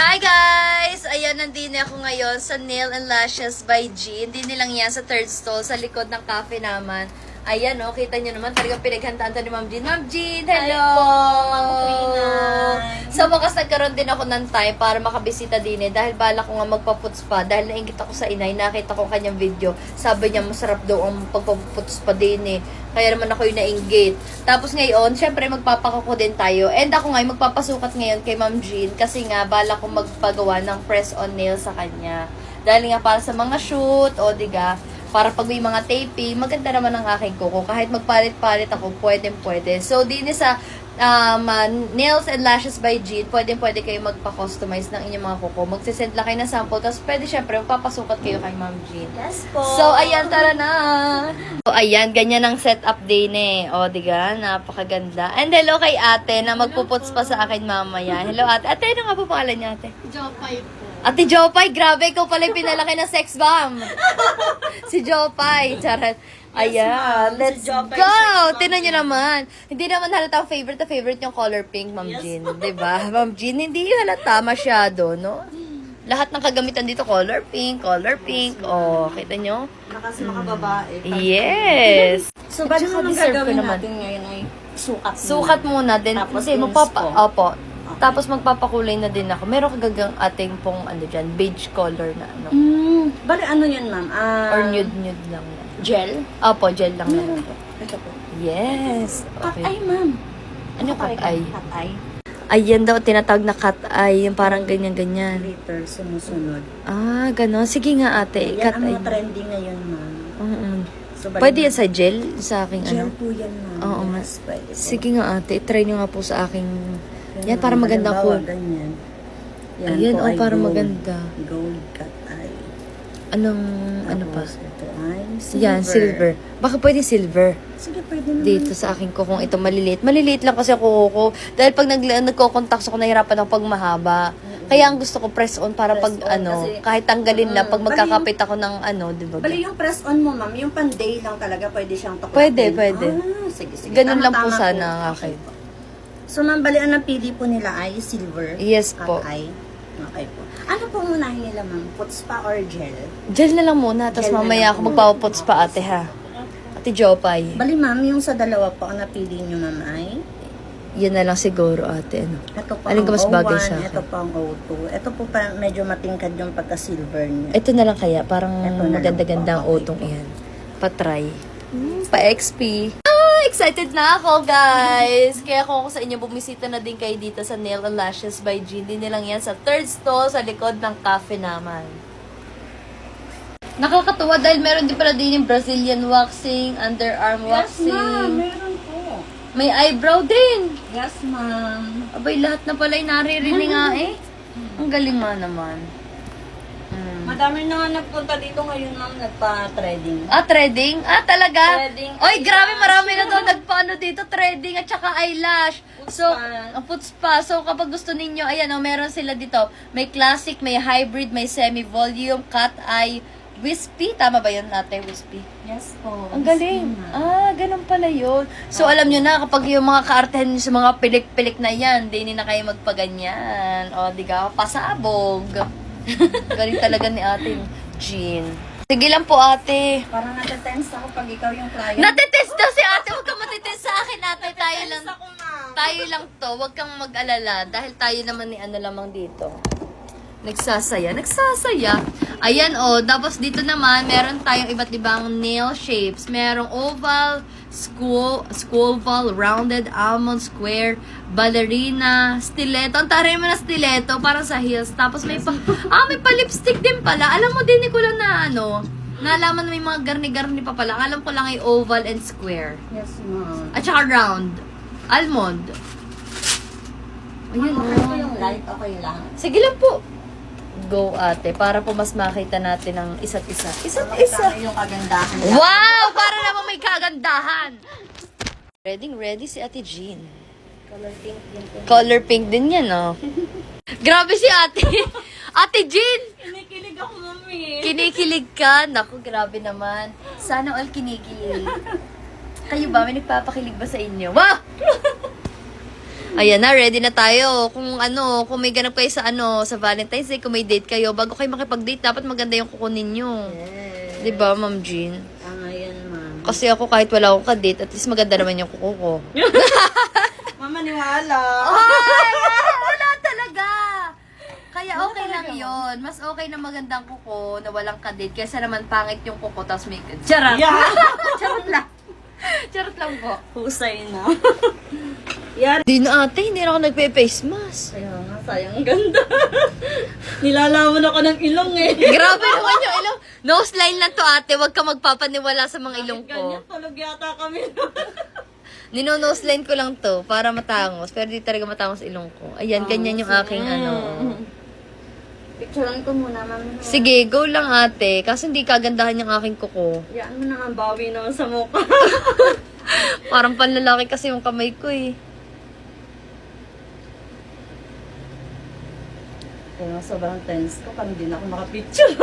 Hi guys! Ayan, nandito ako ngayon sa Nail and Lashes by Jean. Hindi nilang yan sa third stall sa likod ng cafe naman. Ayan o, kita nyo naman talagang pinaghandaan to ni Ma'am Jean. Ma'am Jean, hello! Sa wakas nagkaroon din ako ng time para makabisita din dahil bala ko nga magpaputs pa. Dahil naingit ako sa inay, nakita ko kanyang video. Sabi niya masarap daw ang pagpaputs pa din Kaya naman ako yung nainggit. Tapos ngayon, syempre magpapakuko din tayo. And ako nga, magpapasukat ngayon kay Ma'am Jean kasi nga bala ko magpagawa ng press-on nail sa kanya. Dahil nga para sa mga shoot, o diga, para pag may mga taping, maganda naman ang aking kuko. Kahit magpalit-palit ako, pwede. So, din sa Nails and Lashes by Jean, pwede kayo magpa-customize ng inyong mga kuko. Magsisend lang kayo ng sample, tapos pwede syempre magpapasukat kayo kay Ma'am Jean. Yes po. So, ayan, tara na! So, ayan, ganyan ang setup din O, diga, napakaganda. And hello kay ate na magpuputs pa sa akin mamaya. Hello ate. Ate, ano nga po pangalan niya ate? Jopay po. Ate Jopay, grabe, ikaw pala yung pinalaki na sex bomb. Si Jopay, charot. Ayan, let's Si Jopay, go! sex bomb Tinan nyo naman. Hindi naman halata favorite na favorite yung color pink, Ma'am Jean. Diba? Ma'am Jean, hindi halata masyado, no? Lahat ng kagamitan dito, color pink. Oh, kita nyo? Kasi makababae. Yes! So, bali Tsaka naman deserve ko gagawin naman. natin ngayon ay sukat. Sukat muna din. Tapos Kasi yung Opo. Tapos magpapakulay na din ako. Meron kagagang ating pong ano dyan, beige color na ano. Bali ano yan, ma'am? Or nude lang yan. Gel? Opo, gel lang yan. Ito po. Yes. Cat Okay. eye, ma'am. Ano cat eye? Cat eye. Ayan daw, tinatawag na cat eye. Yung parang ganyan-ganyan. Later, sumusunod. Ah, gano'n. Sige nga ate, Yan cat ang eye. mga trending ngayon, ma'am. So, bali Pwede na- yan sa gel? Sa aking Gel ano? po yan, ma'am. Oo nga. Yes, pwede po. Sige nga ate, try nyo nga po sa aking... Yan, ma'am. para maganda Halimbawa, ko. ganyan. Yan Ayan, po ay para gold. maganda. Gold cat eye. Anong, ano pa? Tapos ito ay silver. Yan, silver. Baka pwede silver. Sige, pwede naman. Dito sa akin ko kung ito maliliit. Maliliit lang kasi ako ko. Dahil pag nagko-contacts ako, nahirapan ako pag mahaba. Kaya ang gusto ko press on para Press pag on, ano, kasi- kahit tanggalin lang pag Bali magkakapit ako ng ano, di ba? Bali yung press on mo, ma'am, yung pan-day lang talaga, pwede siyang tuklatin. Pwede. Sige. Ganun lang po Tama-tama sana po. ang akin. po. So, ma'am, bali ang napili po nila ay silver. Yes cat po. eye. Okay po. Ano po munahin nila, ma'am? Puts pa or gel? Gel na lang muna, tapos Gel na mamaya lang ako po. magpapaputs pa ate ha. Ate Jopay. Bali, ma'am, yung sa dalawa po ang napili nyo, ma'am, ay Yan na lang siguro ate. Ano. ito po Alin ang ka mas bagay O1, sa akin? ito po ang O2. Ito po pa medyo matingkad yung pagka-silver niya. Ito na lang kaya, parang Ito na lang maganda-ganda ang po. utong iyan. Pa-try. Pa-XP. Excited na ako, guys! Kaya kung ako sa inyo, bumisita na din kayo dito sa Nail and Lashes by Jean. Din nilang yan sa third stall sa likod ng cafe naman. Nakakatuwa dahil meron din pala din yung Brazilian waxing, underarm waxing. meron po. May eyebrow din. Yes, ma'am. Abay, lahat na pala yung naririnig nga eh. Ang galing nga naman. Madami na nga nagpunta dito ngayon, ma'am, nagpa-threading. Ah, threading? Ah, talaga? Threading, Oy, grabe, eyelash. marami na doon nagpaano dito, threading at saka eyelash. So, Puts pa. puts pa. So, kapag gusto ninyo, ayan, meron sila dito. May classic, may hybrid, may semi-volume, cat eye, wispy. Tama ba yun ate, wispy? Yes po. Ang galing. Ah, ganun pala yun. So, alam nyo na, kapag yung mga kaartehan nyo sa mga pilik-pilik na yan, di na kayo magpaganyan. O, di ka, pasabog. Galing talaga ni ate Jean. Sige lang po, ate. Parang natetense ako pag ikaw yung client. Natetest daw si ate. Huwag kang matitest sa akin, ate. Tayo lang. Ako, ma'am. Tayo lang to. Huwag kang mag-alala. Dahil tayo naman ni ano lamang dito. Nagsasaya. Ayan, tapos dito naman, meron tayong iba't ibang nail shapes. Merong oval, oval, rounded, almond, square, ballerina, stiletto. Ang taray mo na stiletto, parang sa heels. Tapos may may pa-lipstick din pala. Alam mo din, ko lang na naalaman na may mga garni-garni pa pala. Alam ko lang ay oval and square. Yes, ma'am. At saka round. Almond. Ayun, Okay po yung light, okay lang. Sige lang po. Go, ate. Para po mas makita natin ang isa't isa. Isa't isa. Makita yung kagandahan niya. Wow! Para naman may kagandahan. Ready si Ate Jean. Color pink din po. Color pink din yan, oh. Grabe si ate. Ate Jean! Kinikilig ako, mami. Kinikilig ka. Naku, grabe naman. Sana all kinikilig. Kayo ba? May nagpapakilig ba sa inyo? Wow! Ayan na, ready na tayo. Kung may ganap kayo sa sa Valentine's Day, kung may date kayo, bago kayo makipag-date, dapat maganda yung kuko ninyo. Yes. 'Di ba, Ma'am Jean? Ngayon, ma'am. Kasi ako kahit wala akong ka-date, at least maganda naman yung kuko ko. Mama, niwala. Wala talaga. Kaya okay lang yon. Mas okay na magandang kuko na walang kadate kaysa naman pangit yung kuko tapos may charot. Yeah. Charot lang. Charot lang po. Husay na. Yan. Di na ate, hindi na ako nagpe-face mask. Kaya nga, sayang ganda. Nilalaman ako ng ilong eh. Grabe naman yung ilong. Nose line lang to ate, wag ka magpapaniwala sa mga ilong Ganyan, ko. tulog yata kami. Nino-nose line ko lang to para matangos, pero di talaga matangos ilong ko. Ayan, ganyan yung aking Picturean ko muna, ma'am. Sige, go lang ate. Kasi hindi kagandahan yung aking kuko. Yan mo na nga, bawi naman sa mukha. Parang panlalaki kasi yung kamay ko eh. Kaya sobrang tense ko, parang hindi na ako makapicture.